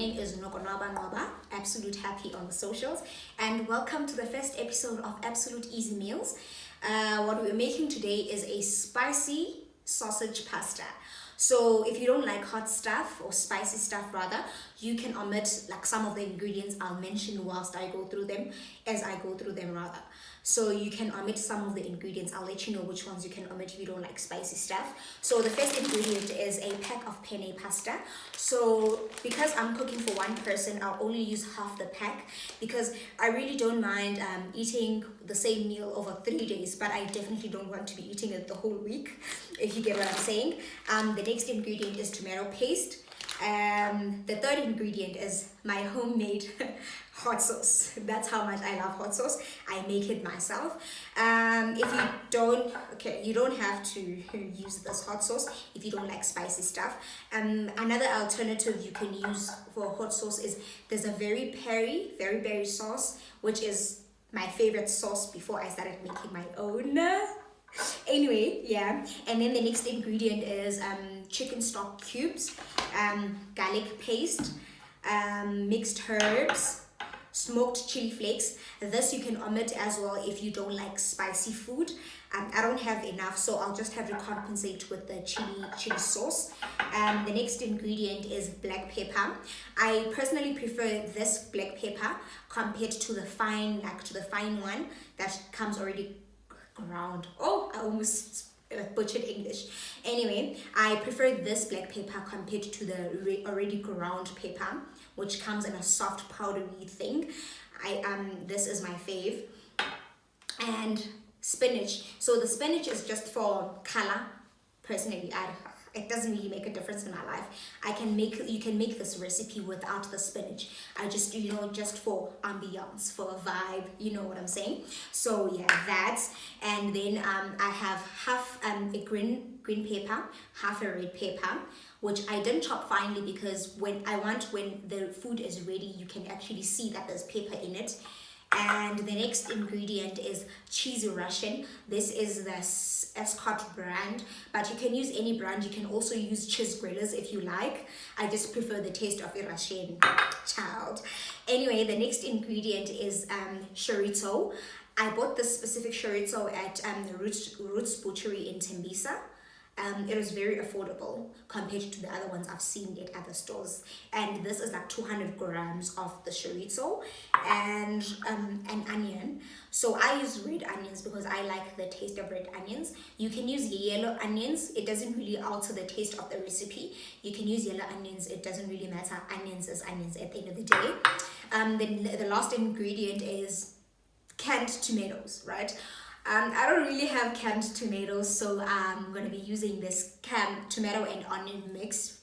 name is Nokonwaba Abslt-Happy on the socials, and welcome to the first episode of Absolute Easy Meals. What we're making today is a spicy sausage pasta. So if you don't like hot stuff or spicy stuff rather, you can omit like some of the ingredients I'll mention whilst I go through them, rather. So you can omit some of the ingredients. I'll let you know which ones you can omit if you don't like spicy stuff. So the first ingredient is a pack of penne pasta. So because I'm cooking for one person, I'll only use half the pack because I really don't mind eating the same meal over 3 days, but I definitely don't want to be eating it the whole week, if you get what I'm saying. The next ingredient is tomato paste. The third ingredient is my homemade hot sauce. That's how much I love hot sauce. I make it myself. If you don't, you don't have to use this hot sauce if you don't like spicy stuff. Another alternative you can use for hot sauce is there's a very berry sauce, which is my favorite sauce before I started making my own. Anyway, yeah. And then the next ingredient is chicken stock cubes, garlic paste, mixed herbs, smoked chili flakes. This you can omit as well if you don't like spicy food. I don't have enough, so I'll just have to compensate with the chili sauce. The next ingredient is black pepper. I personally prefer this black pepper compared to the fine one that comes already ground. Oh, I almost butchered English. Anyway, I prefer this black pepper compared to the already ground pepper, which comes in a soft powdery thing. This is my fave. And spinach. So the spinach is just for color. Personally, it doesn't really make a difference in my life. You can make this recipe without the spinach. I just, just for ambiance, for a vibe, you know what I'm saying? So yeah, that. And then I have half a green pepper, half a red pepper, which I didn't chop finely because when the food is ready, you can actually see that there's pepper in it. And the next ingredient is cheesy Russian. This is the Escort brand, but you can use any brand. You can also use cheese grillers if you like. I just prefer the taste of a Russian child. Anyway, the next ingredient is chorizo. I bought this specific chorizo at the Roots Butchery in Tembisa. It was very affordable compared to the other ones I've seen at other stores, and this is like 200 grams of the chorizo and an onion. So I use red onions because I like the taste of red onions. You can use yellow onions. It doesn't really alter the taste of the recipe. You can use yellow onions. It doesn't really matter. Onions is onions at the end of the day. Then the last ingredient is canned tomatoes, right? I don't really have canned tomatoes, so I'm going to be using this canned tomato and onion mix.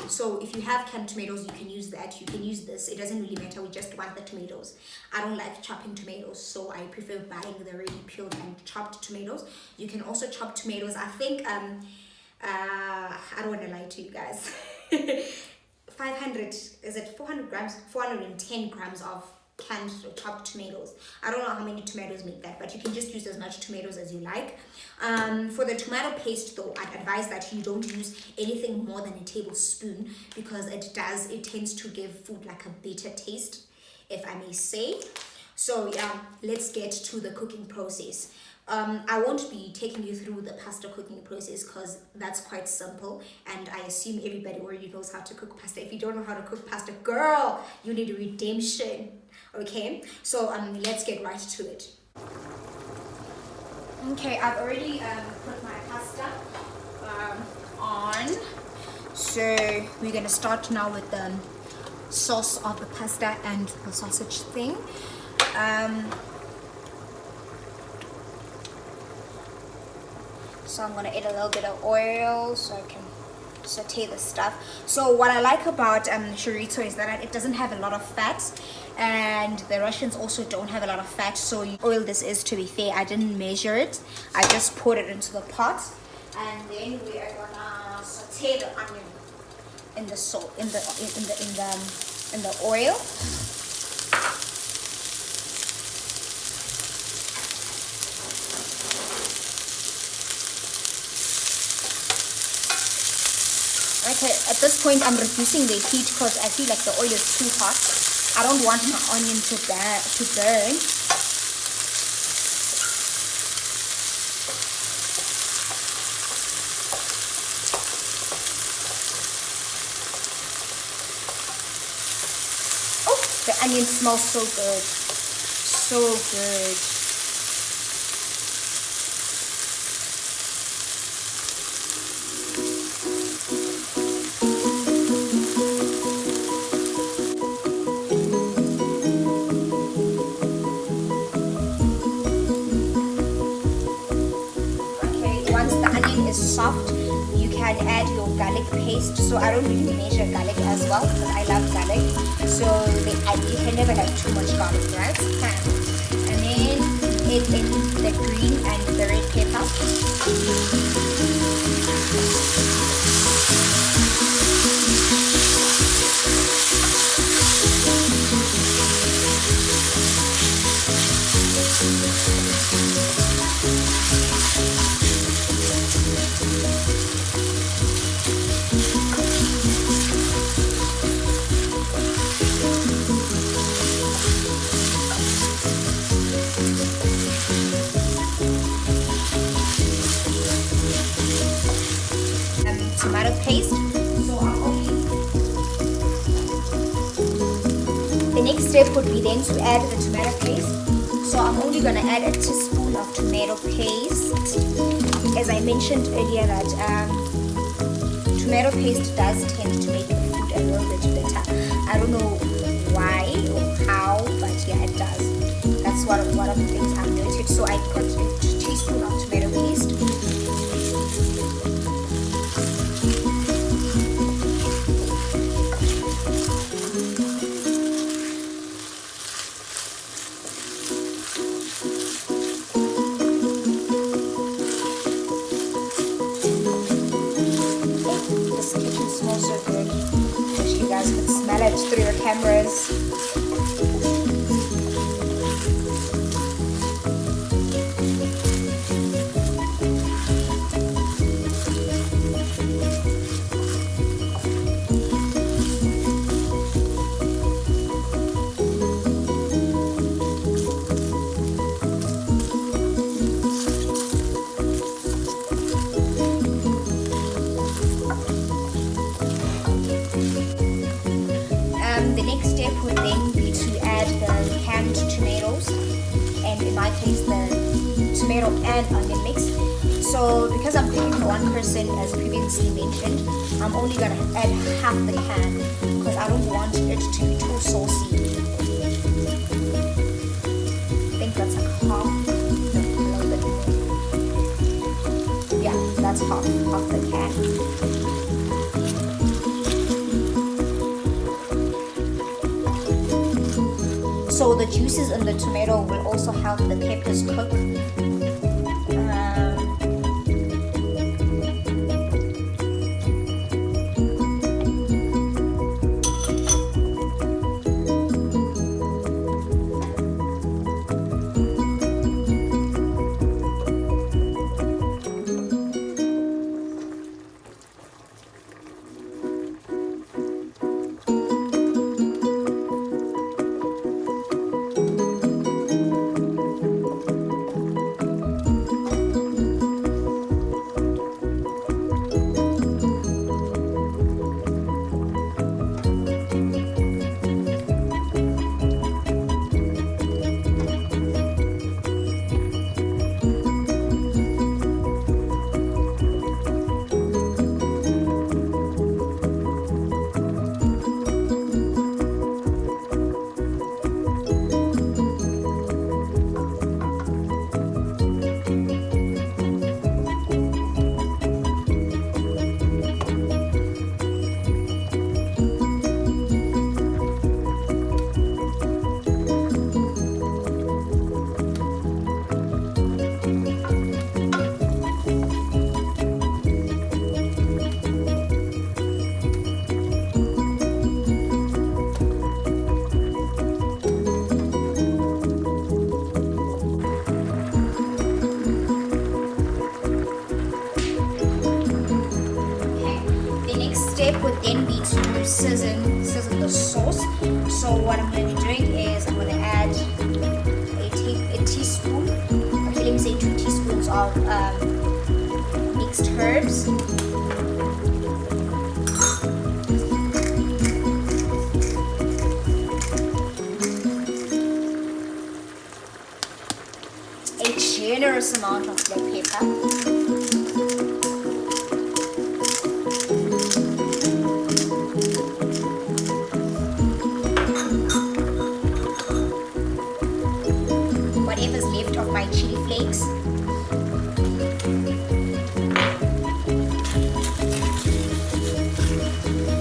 So if you have canned tomatoes, you can use that. You can use this. It doesn't really matter. We just want the tomatoes. I don't like chopping tomatoes, so I prefer buying the already peeled and chopped tomatoes. You can also chop tomatoes. I think, I don't want to lie to you guys. 400 grams? 410 grams of canned or chopped tomatoes. I don't know how many tomatoes make that, but you can just use as much tomatoes as you like. For the tomato paste though, I'd advise that you don't use anything more than a tablespoon because it tends to give food like a bitter taste, if I may say. So yeah, let's get to the cooking process. I won't be taking you through the pasta cooking process because that's quite simple, and I assume everybody already knows how to cook pasta. If you don't know how to cook pasta, girl, you need redemption. Okay, so let's get right to it. Okay, I've already put my pasta on. So we're gonna start now with the sauce of the pasta and the sausage thing. So I'm gonna add a little bit of oil so I can saute the stuff. So what I like about chorizo is that it doesn't have a lot of fat, and the Russians also don't have a lot of fat. So oil this is, to be fair, I didn't measure it. I just poured it into the pot, and then we are gonna saute the onion in the salt in the oil. Okay, at this point I'm reducing the heat because I feel like the oil is too hot. I don't want my onion to burn. Oh, the onion smells so good. So good. Soft, you can add your garlic paste. So I don't really measure garlic as well because I love garlic. So you can never have too much garlic, right? And then add in the green and the red pepper. Tomato paste. The next step would be then to add the tomato paste. So I'm only going to add a teaspoon of tomato paste. As I mentioned earlier that tomato paste does tend to make the food a little bit better. I don't know why or how, but yeah, it does. That's one of the things I've noted. So I put a teaspoon of tomato paste. Through the cameras. The next step would then be to add the canned tomatoes, and in my case the tomato and onion mix. So because I'm cooking for one person, as previously mentioned, I'm only going to add half the can because I don't want it to be too saucy. I think that's like half, a little bit more. Yeah, that's half the can. So the juices in the tomato will also help the peppers cook. season the sauce. So what I'm going to be doing is I'm going to add a teaspoon, okay, let me say 2 teaspoons of mixed herbs. A generous amount of black pepper. Whatever's left of my chili flakes.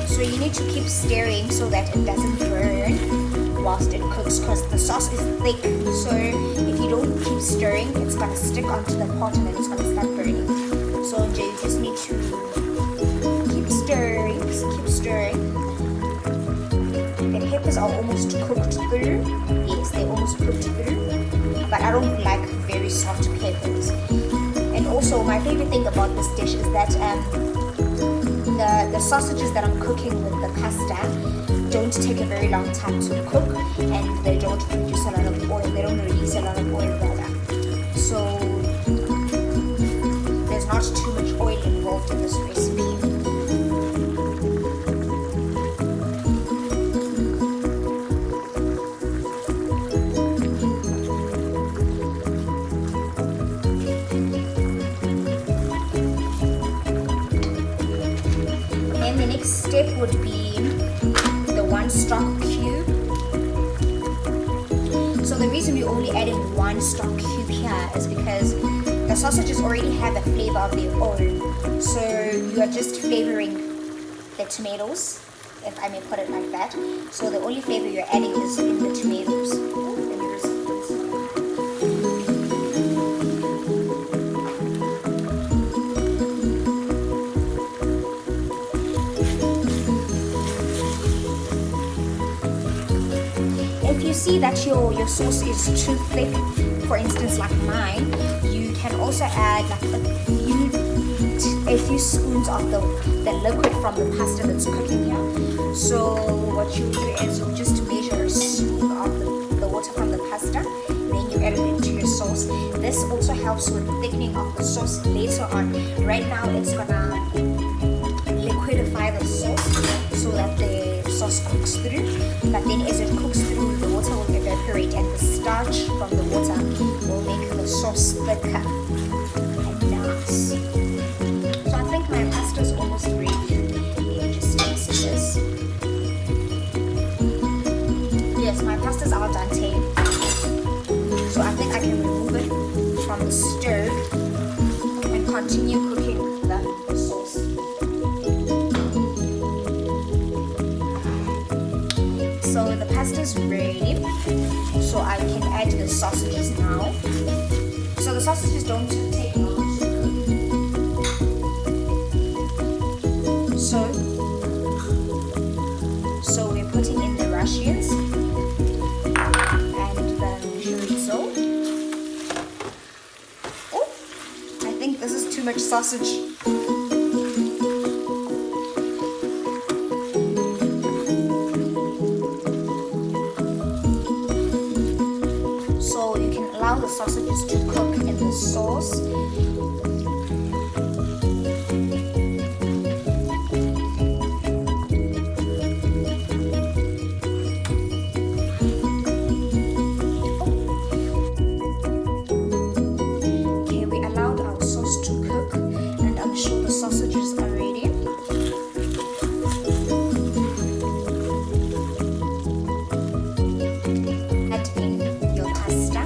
So you need to keep stirring so that it doesn't burn whilst it cooks, because the sauce is thick. So if you don't keep stirring, it's gonna stick onto the pot and then it's gonna start burning. So you just need to keep stirring, keep stirring. The peppers are almost cooked through. Yes, they're almost cooked through. But I don't like very soft peppers. And also my favorite thing about this dish is that the sausages that I'm cooking with the pasta don't take a very long time to cook, and they don't produce a lot of oil. They don't release a lot of oil rather. So there's not too much oil involved in this recipe. And the next step would be the 1 stock cube. So the reason we only added 1 stock cube here is because the sausages already have a flavor of their own. So you are just flavoring the tomatoes, if I may put it like that. So the only flavor you're adding is in the tomatoes. If you see that your sauce is too thick, for instance like mine, you can also add like a few spoons of the liquid from the pasta that's cooking here. So what you do is you just measure a spoon of the water from the pasta, then you add it into your sauce. This also helps with thickening of the sauce later on. Right now it's gonna liquidify the sauce so that the sauce cooks through, but then as it cooks through, the water will evaporate and the starch from the water will make the sauce thicker and nice. So I think my pasta is almost ready. Let me just taste this. Yes, my pasta is al dente. So I think I can remove it from the stove and continue cooking the sauce. So the pasta is ready, so I can add the sausages now. So the sausages don't take long to cook. So we're putting in the Russians and the chorizo. Oh, I think this is too much sausage. Allow the sausages to cook in the sauce. Okay, we allowed our sauce to cook, and I'm sure the sausages are ready. Add in your pasta.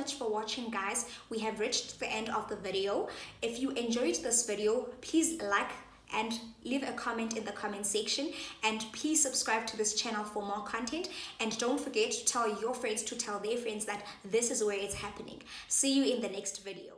much for watching, guys. We have reached the end of the video. If you enjoyed this video, please like and leave a comment in the comment section, and please subscribe to this channel for more content, and don't forget to tell your friends to tell their friends that this is where it's happening. See you in the next video.